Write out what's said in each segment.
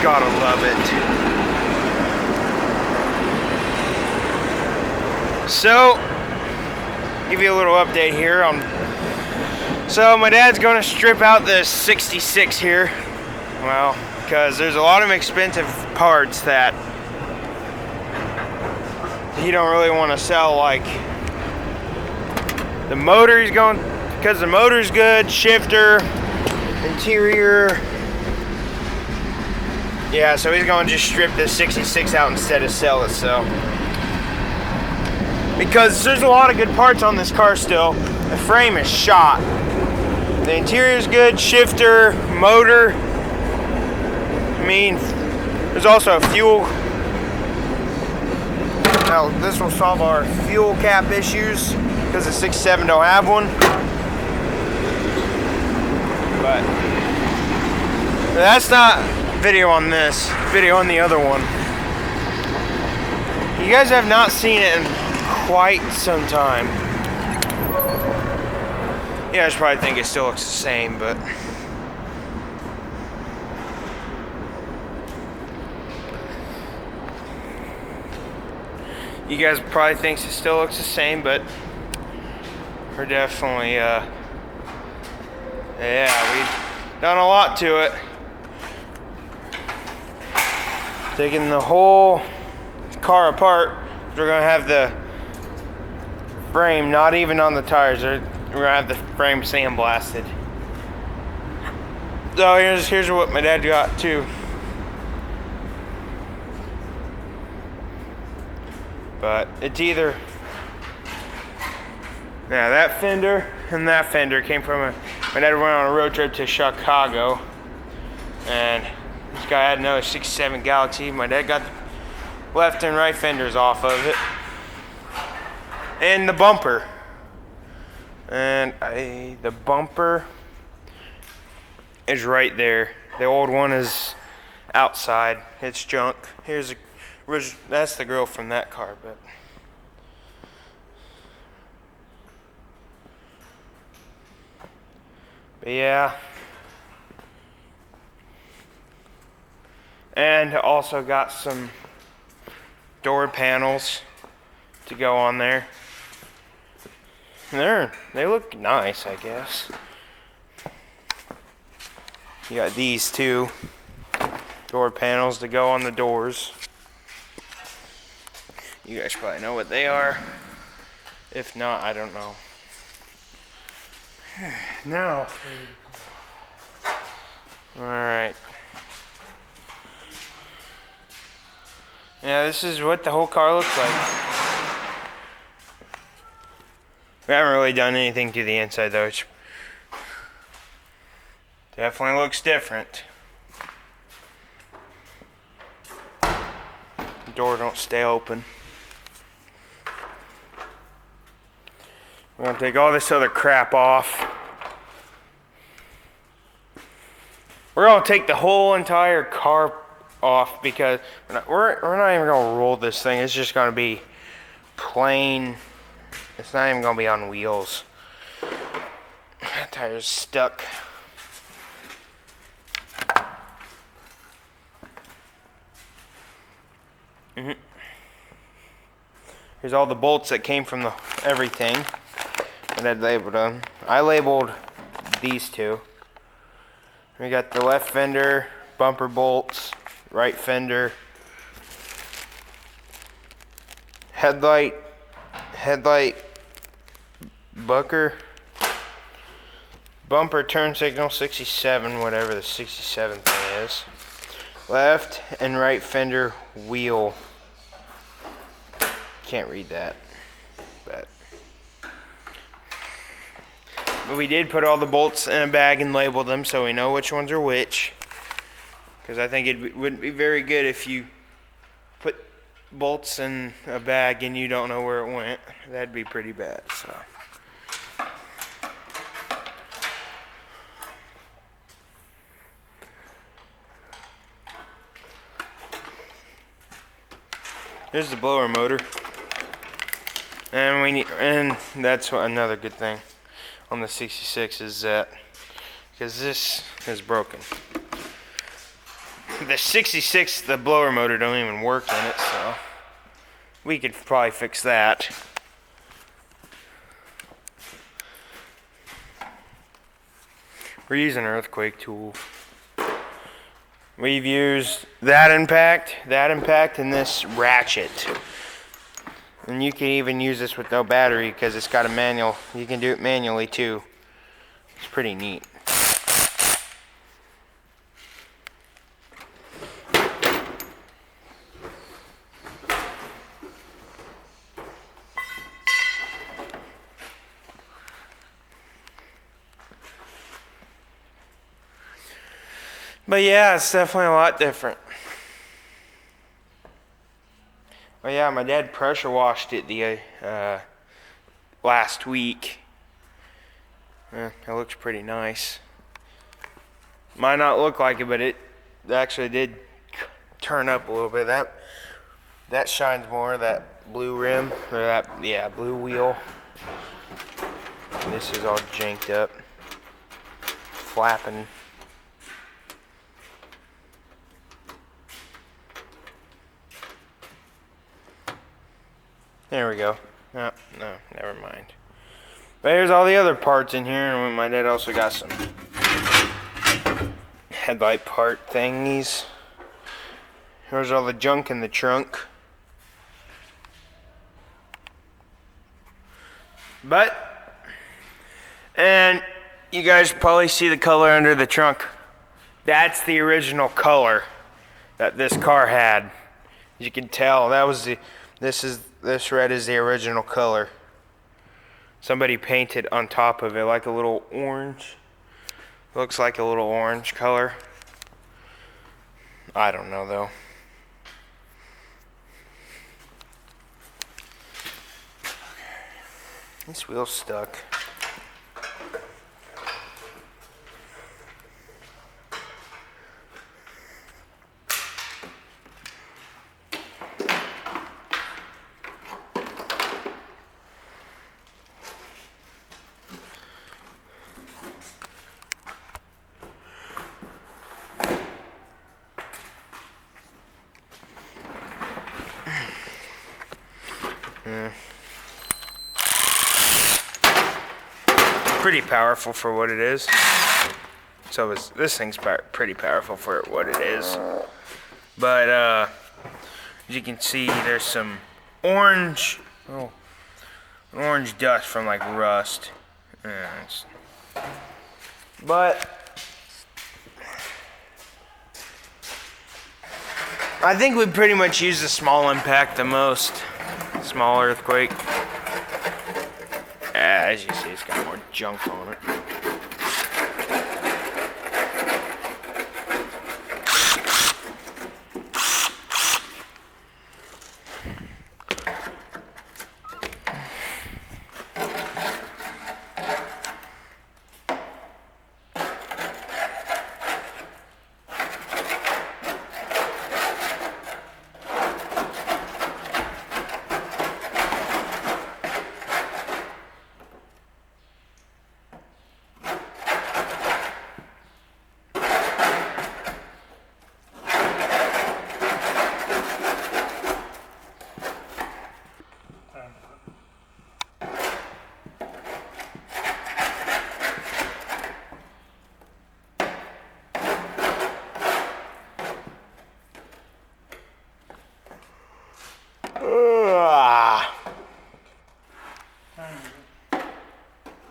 Gotta love it. So, give you a little update here on. So my dad's gonna strip out this 66 here. Well, because there's a lot of expensive parts that he don't really want to sell, like the motor. He's going because the motor's good, shifter, interior. Yeah, so he's going to just strip this 66 out instead of sell it. So because there's a lot of good parts on this car still. The frame is shot. The interior is good, shifter, motor. I mean, there's also a fuel. Now this will solve our fuel cap issues because the 67 don't have one. But that's not video on this. Video on the other one. You guys have not seen it in quite some time. You guys probably think it still looks the same, but you guys probably think it still looks the same, but we're definitely, yeah, we've done a lot to it. Taking the whole car apart. We're gonna have the frame, not even on the tires. We're gonna have the frame sandblasted. So here's what my dad got too. But it's either, yeah, that fender and that fender came from my dad went on a road trip to Chicago, and this guy had another 67 Galaxie. My dad got the left and right fenders off of it, and the bumper. And the bumper is right there. The old one is outside. It's junk. That's the grill from that car, but yeah. And also got some door panels to go on there. They look nice, I guess. You got these two door panels to go on the doors. You guys probably know what they are. If not, I don't know. Now, alright. Yeah, this is what the whole car looks like. We haven't really done anything to the inside though. It definitely looks different. The door don't stay open. We're gonna take all this other crap off. We're gonna take the whole entire car off because we're not even gonna roll this thing. It's just gonna be plain. It's not even gonna be on wheels. That tire's stuck. Here's all the bolts that came from everything. And I labeled them. I labeled these two. We got the left fender, bumper bolts, right fender, headlight bucker, bumper turn signal 67, whatever the 67 thing is, left and right fender wheel. Can't read that, but we did put all the bolts in a bag and label them so we know which ones are which. Because I think it wouldn't be very good if you put bolts in a bag and you don't know where it went. That'd be pretty bad. So here's the blower motor, and that's another good thing on the 66 is that because this is broken. the 66, the blower motor don't even work in it, so we could probably fix that. We're using earthquake tool. We've used that impact, and this ratchet. And you can even use this with no battery because it's got a manual. You can do it manually too. It's pretty neat. But yeah, it's definitely a lot different. Oh yeah, my dad pressure washed it the last week. It looks pretty nice. Might not look like it, but it actually did turn up a little bit. That shines more, that blue rim, or that, blue wheel. And this is all janked up, flapping. There we go. No, never mind. But here's all the other parts in here, and my dad also got some headlight part thingies. Here's all the junk in the trunk. And you guys probably see the color under the trunk. That's the original color that this car had. As you can tell, this red is the original color. Somebody painted on top of it like a little orange. Looks like a little orange color. I don't know though. This wheel's stuck. Pretty powerful for what it is. So this thing's pretty powerful for what it is. But as you can see, there's some orange dust from like rust. But I think we pretty much use the small impact the most. Small earthquake. As you see, it's got more junk on it.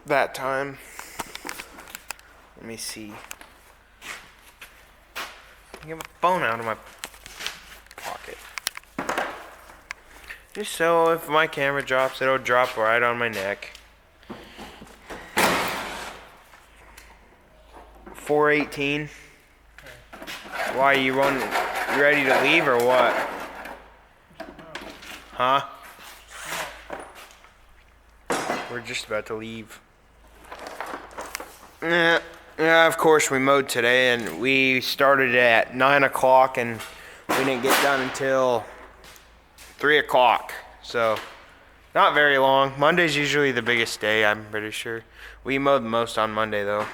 That time. Let me see. I get my phone out of my pocket. Just so if my camera drops, it'll drop right on my neck. 418. Why, you ready to leave or what? Huh? We're just about to leave. Yeah, of course we mowed today, and we started at 9 o'clock and we didn't get done until 3 o'clock. So, not very long. Monday's usually the biggest day, I'm pretty sure. We mowed the most on Monday though.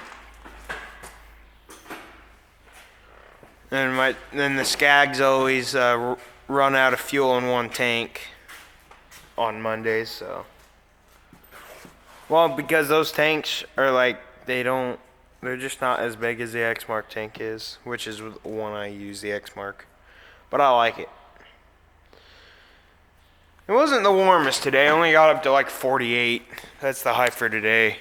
And then the Skags always run out of fuel in one tank on Mondays, so. Well, because those tanks are like, they're just not as big as the X-Mark tank is, which is the one I use, the X-Mark. But I like it. It wasn't the warmest today, only got up to like 48. That's the high for today.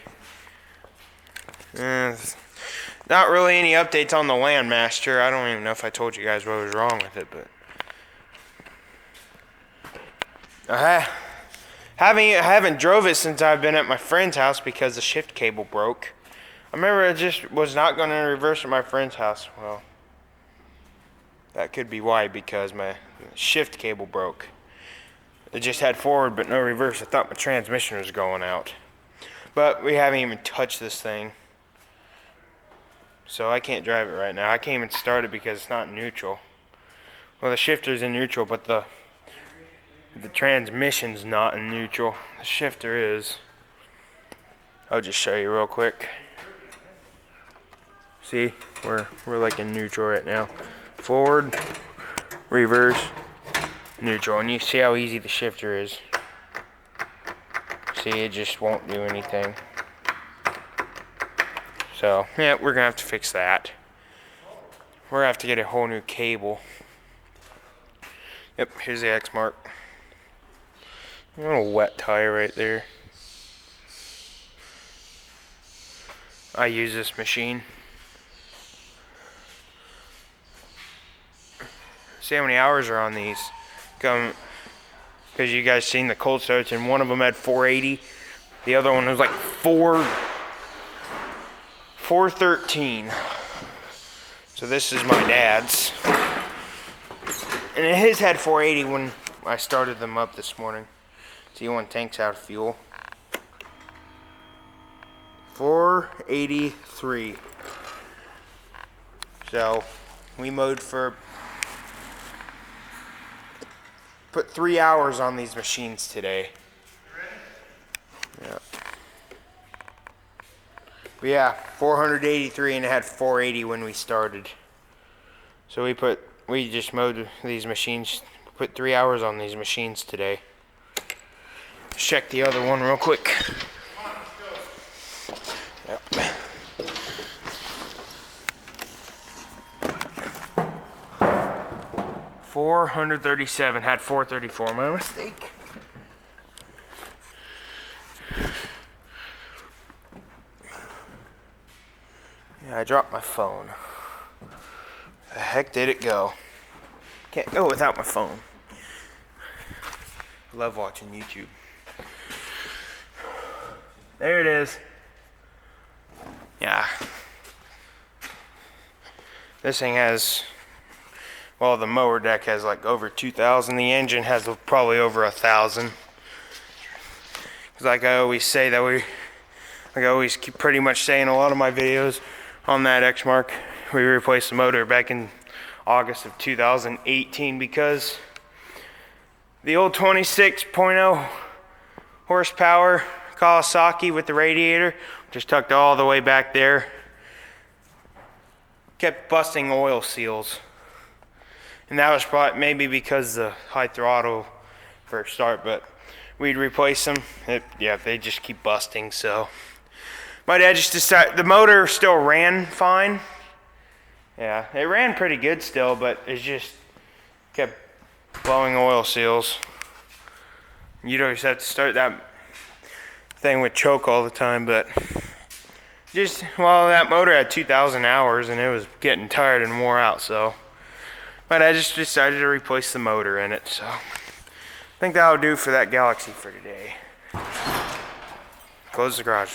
Not really any updates on the Landmaster. I don't even know if I told you guys what was wrong with it, but I haven't drove it since I've been at my friend's house because the shift cable broke. I remember I just was not going to reverse at my friend's house. Well, that could be why, because my shift cable broke. It just had forward but no reverse. I thought my transmission was going out. But we haven't even touched this thing. So I can't drive it right now. I can't even start it because it's not in neutral. Well, the shifter's in neutral, but the transmission's not in neutral. The shifter is. I'll just show you real quick. See, we're like in neutral right now. Forward, reverse, neutral, and you see how easy the shifter is. See, it just won't do anything. So, yeah, we're gonna have to fix that. We're gonna have to get a whole new cable. Yep, here's the X-Mark. A little wet tire right there. I use this machine. See how many hours are on these. Because you guys seen the cold starts, and one of them had 480. The other one was like 413. So this is my dad's. And his had 480 when I started them up this morning. See, one tank's out of fuel. 483. So we mowed put 3 hours on these machines today. Yeah. But yeah, 483, and it had 480 when we started. So we just mowed these machines, put 3 hours on these machines today. Let's check the other one real quick. Yep. $437, had 434, my mistake. Yeah, I dropped my phone. The heck did it go? Can't go without my phone. Love watching YouTube. There it is. Yeah. This thing has, well, the mower deck has like over 2,000. The engine has probably over 1,000. Like I always say like I always keep pretty much saying in a lot of my videos on that X-Mark, we replaced the motor back in August of 2018 because the old 26.0 horsepower Kawasaki with the radiator, just tucked all the way back there, kept busting oil seals. And that was probably maybe because the high throttle first start, but we'd replace them. Yeah, they just keep busting. So my dad just decided, the motor still ran fine. Yeah, it ran pretty good still, but it just kept blowing oil seals. You'd always have to start that thing with choke all the time, but well, that motor had 2,000 hours and it was getting tired and wore out, so. But I just decided to replace the motor in it, so. I think that'll do for that Galaxie for today. Close the garage door.